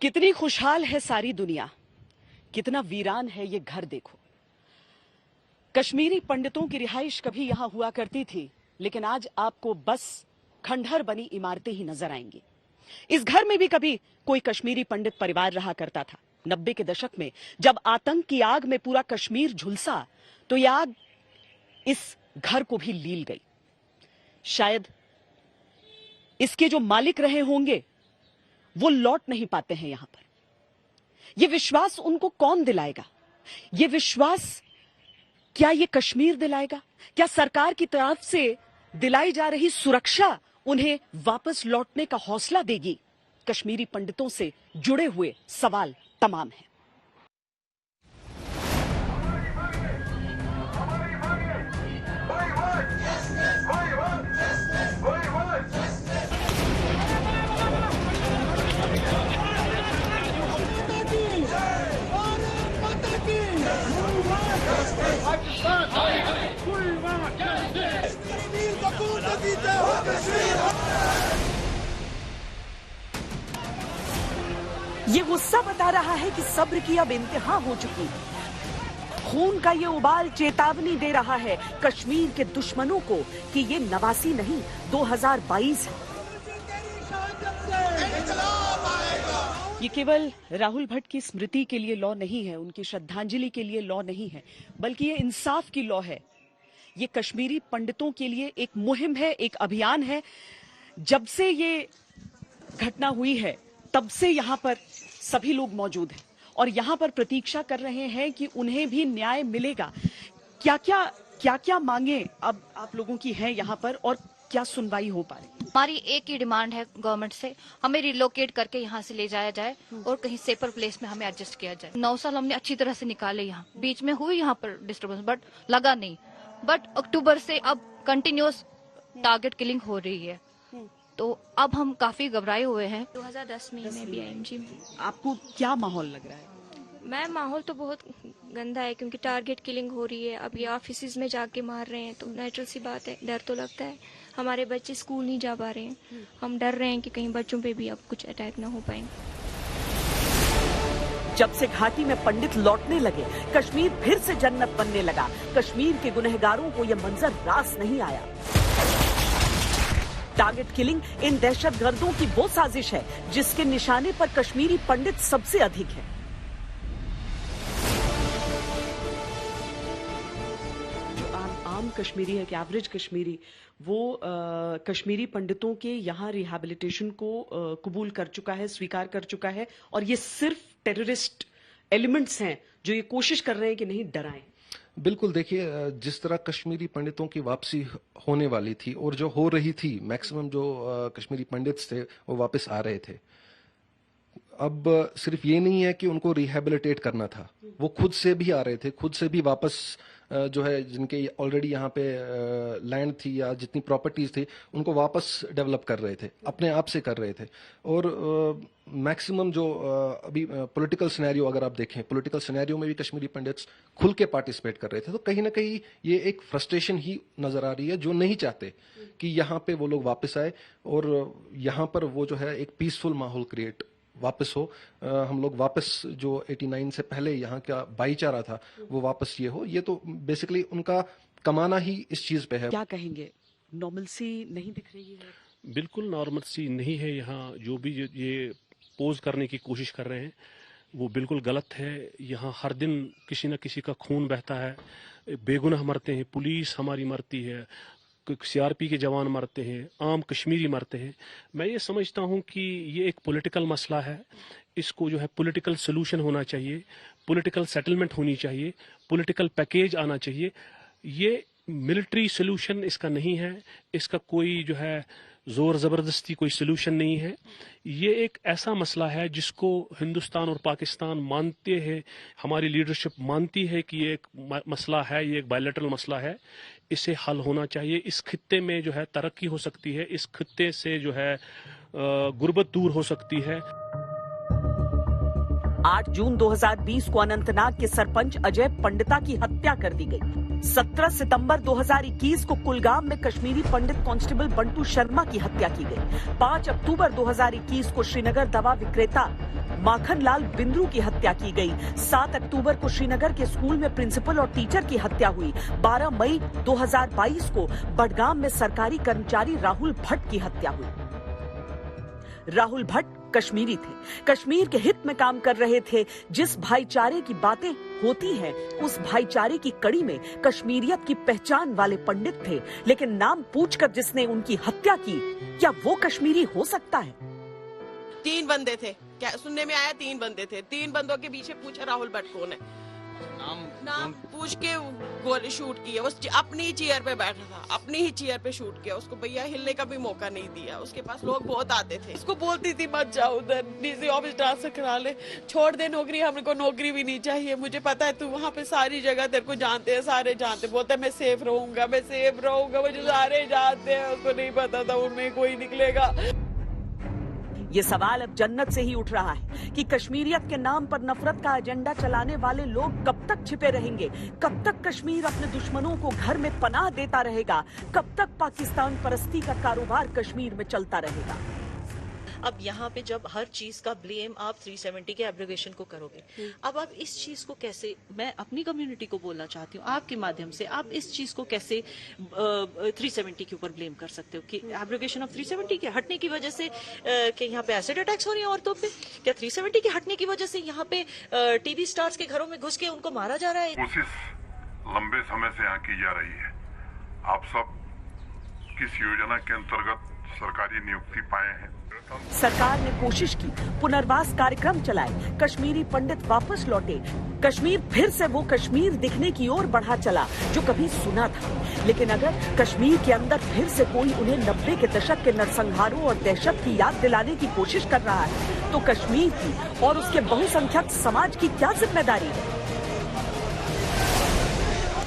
कितनी खुशहाल है सारी दुनिया, कितना वीरान है ये घर देखो। कश्मीरी पंडितों की रिहाइश कभी यहां हुआ करती थी, लेकिन आज आपको बस खंडहर बनी इमारतें ही नजर आएंगी। इस घर में भी कभी कोई कश्मीरी पंडित परिवार रहा करता था। 90 के दशक में जब आतंक की आग में पूरा कश्मीर झुलसा, तो यह आग इस घर को भी लील गई। शायद इसके जो मालिक रहे होंगे वो लौट नहीं पाते हैं यहां पर। यह विश्वास उनको कौन दिलाएगा? यह विश्वास क्या ये कश्मीर दिलाएगा? क्या सरकार की तरफ से दिलाई जा रही सुरक्षा उन्हें वापस लौटने का हौसला देगी? कश्मीरी पंडितों से जुड़े हुए सवाल तमाम हैं। ये गुस्सा बता रहा है कि सब्र की अब इंतहा हो चुकी है। खून का ये उबाल चेतावनी दे रहा है कश्मीर के दुश्मनों को कि ये 89 नहीं 2022 है। ये केवल राहुल भट्ट की स्मृति के लिए लॉ नहीं है, उनकी श्रद्धांजलि के लिए लॉ नहीं है, बल्कि ये इंसाफ की लॉ है। ये कश्मीरी पंडितों के लिए एक मुहिम है, एक अभियान है। जब से ये घटना हुई है तब से यहाँ पर सभी लोग मौजूद हैं और यहाँ पर प्रतीक्षा कर रहे हैं कि उन्हें भी न्याय मिलेगा। क्या क्या मांगे अब आप लोगों की हैं यहाँ पर और क्या सुनवाई हो पा रही? हमारी एक ही डिमांड है गवर्नमेंट से, हमें रिलोकेट करके यहाँ से ले जाया जाए और कहीं सेफर प्लेस में हमें एडजस्ट किया जाए। 9 साल हमने अच्छी तरह से निकाले, यहाँ बीच में हुई यहाँ पर डिस्टर्बेंस बट लगा नहीं, बट अक्टूबर से अब कंटिन्यूअस टारगेट किलिंग हो रही है, तो अब हम काफी घबराए हुए हैं। 2010 में भी आई जी। आपको क्या माहौल लग रहा है? मैम माहौल तो बहुत गंदा है क्योंकि टारगेट किलिंग हो रही है। अब ये ऑफिस में जाके मार रहे हैं तो नेचुरल सी बात है, डर तो लगता है। हमारे बच्चे स्कूल नहीं जा पा रहे हैं, हम डर रहे हैं कि कहीं बच्चों पे भी अब कुछ अटैक ना हो पाए। जब से घाटी में पंडित लौटने लगे, कश्मीर फिर से जन्नत बनने लगा। कश्मीर के गुनहगारों को यह मंजर रास नहीं आया। टारगेट किलिंग इन दहशतगर्दों की वो साजिश है जिसके निशाने पर कश्मीरी पंडित सबसे अधिक है। जो आम कश्मीरी है कि एवरेज कश्मीरी, वो कश्मीरी पंडितों के यहाँ रिहैबिलिटेशन को कबूल कर चुका है, स्वीकार कर चुका है, और ये सिर्फ टेररिस्ट एलिमेंट्स हैं जो ये कोशिश कर रहे हैं कि नहीं डराएं। बिल्कुल, देखिए जिस तरह कश्मीरी पंडितों की वापसी होने वाली थी और जो हो रही थी, मैक्सिमम जो कश्मीरी पंडित्स थे वो वापस आ रहे थे। अब सिर्फ ये नहीं है कि उनको रिहैबिलिटेट करना था, वो खुद से भी आ रहे थे, खुद से भी वापस जो है जिनके ऑलरेडी यहाँ पे लैंड थी या जितनी प्रॉपर्टीज थी उनको वापस डेवलप कर रहे थे, अपने आप से कर रहे थे। और मैक्सिमम जो अभी पॉलिटिकल सिनेरियो अगर आप देखें, पॉलिटिकल सिनेरियो में भी कश्मीरी पंडित्स खुल के पार्टिसिपेट कर रहे थे। तो कहीं ना कहीं ये एक फ्रस्ट्रेशन ही नजर आ रही है, जो नहीं चाहते कि यहाँ पे वो लोग वापस आए और यहाँ पर वो जो है एक पीसफुल माहौल क्रिएट वापस हो। हम लोग वापस जो 89 से पहले यहाँ का भाईचारा था वो वापस ये हो। ये तो बेसिकली उनका कमाना ही इस चीज पे है। क्या कहेंगे, नॉर्मलसी नहीं दिख रही है? बिल्कुल नॉर्मलसी नहीं है यहाँ। जो भी ये पोज करने की कोशिश कर रहे हैं वो बिल्कुल गलत है। यहाँ हर दिन किसी न किसी का खून बहता है, बेगुनाह मरते हैं, पुलिस हमारी मरती है, सीआरपी के जवान मरते हैं, आम कश्मीरी मरते हैं। मैं ये समझता हूँ कि ये एक पॉलिटिकल मसला है, इसको जो है पॉलिटिकल सोल्यूशन होना चाहिए, पॉलिटिकल सेटलमेंट होनी चाहिए, पॉलिटिकल पैकेज आना चाहिए। ये मिलिट्री सोल्यूशन इसका नहीं है, इसका कोई जो है जोर ज़बरदस्ती कोई सोल्यूशन नहीं है। ये एक ऐसा मसला है जिसको हिंदुस्तान और पाकिस्तान मानते हैं, हमारी लीडरशिप मानती है कि ये एक मसला है, ये एक बायलैटरल मसला है, इसे हल होना चाहिए। इस खित्ते में जो है तरक्की हो सकती है, इस खित्ते से जो है गुर्बत दूर हो सकती है। 8 जून 2020 को अनंतनाग के सरपंच अजय पंडिता की हत्या कर दी गई। 17 सितंबर 2021 को कुलगाम में कश्मीरी पंडित कांस्टेबल बंटू शर्मा की हत्या की गई। 5 अक्टूबर 2021 को श्रीनगर दवा विक्रेता माखन लाल बिंद्रू की हत्या की गई। 7 अक्टूबर को श्रीनगर के स्कूल में प्रिंसिपल और टीचर की हत्या हुई। 12 मई 2022 को बडगाम में सरकारी कर्मचारी राहुल भट्ट की हत्या हुई। राहुल भट्ट कश्मीरी थे, कश्मीर के हित में काम कर रहे थे। जिस भाईचारे की बातें होती हैं, उस भाईचारे की कड़ी में कश्मीरियत की पहचान वाले पंडित थे। लेकिन नाम पूछकर जिसने उनकी हत्या की, क्या वो कश्मीरी हो सकता है? 3 बंदे थे, क्या सुनने में आया? 3 बंदे थे। 3 बंदों के पीछे पूछा राहुल भट्ट कौन है, नाम पूछ के गोली शूट की। वो अपनी ही चेयर पे बैठा था, अपनी ही चेयर पे शूट किया उसको। भैया हिलने का भी मौका नहीं दिया। उसके पास लोग बहुत आते थे। उसको बोलती थी मत जाओ उधर, डीसी ऑफिस ट्रांसफर करा ले, छोड़ दे नौकरी, हमको नौकरी भी नहीं चाहिए। मुझे पता है तू वहाँ पे सारी जगह तेरे को जानते हैं, सारे जानते। बोलता है मैं सेफ रहूंगा, मैं सेफ रहूंगा। मुझे सारे जानते हैं। उसको नहीं पता था उनमें कोई निकलेगा। ये सवाल अब जन्नत से ही उठ रहा है कि कश्मीरियत के नाम पर नफरत का एजेंडा चलाने वाले लोग कब तक छिपे रहेंगे? कब तक कश्मीर अपने दुश्मनों को घर में पनाह देता रहेगा? कब तक पाकिस्तान परस्ती का कारोबार कश्मीर में चलता रहेगा? अब यहाँ पे जब हर चीज का ब्लेम आप 370 के एब्रोगेशन को करोगे, अब आप इस चीज को कैसे, मैं अपनी कम्युनिटी को बोलना चाहती हूँ आपके माध्यम से, आप इस चीज को कैसे 370 के ऊपर ब्लेम कर सकते हो कि एब्रोगेशन ऑफ 370 के हटने की वजह से कि यहाँ पे एसिड अटैक्स हो रही हैं औरतों पे? क्या 370 के हटने की वजह से यहाँ पे टीवी स्टार्स के घरों में घुस के उनको मारा जा रहा है? कोशिश लंबे समय से यहाँ की जा रही है। आप सब किस योजना के अंतर्गत सरकारी नियुक्ति पाए हैं? सरकार ने कोशिश की, पुनर्वास कार्यक्रम चलाए, कश्मीरी पंडित वापस लौटे। कश्मीर फिर से वो कश्मीर दिखने की ओर बढ़ा चला जो कभी सुना था। लेकिन अगर कश्मीर के अंदर फिर से कोई उन्हें 90 के दशक के नरसंहारों और दहशत की याद दिलाने की कोशिश कर रहा है, तो कश्मीर की और उसके बहुसंख्यक समाज की क्या जिम्मेदारी है?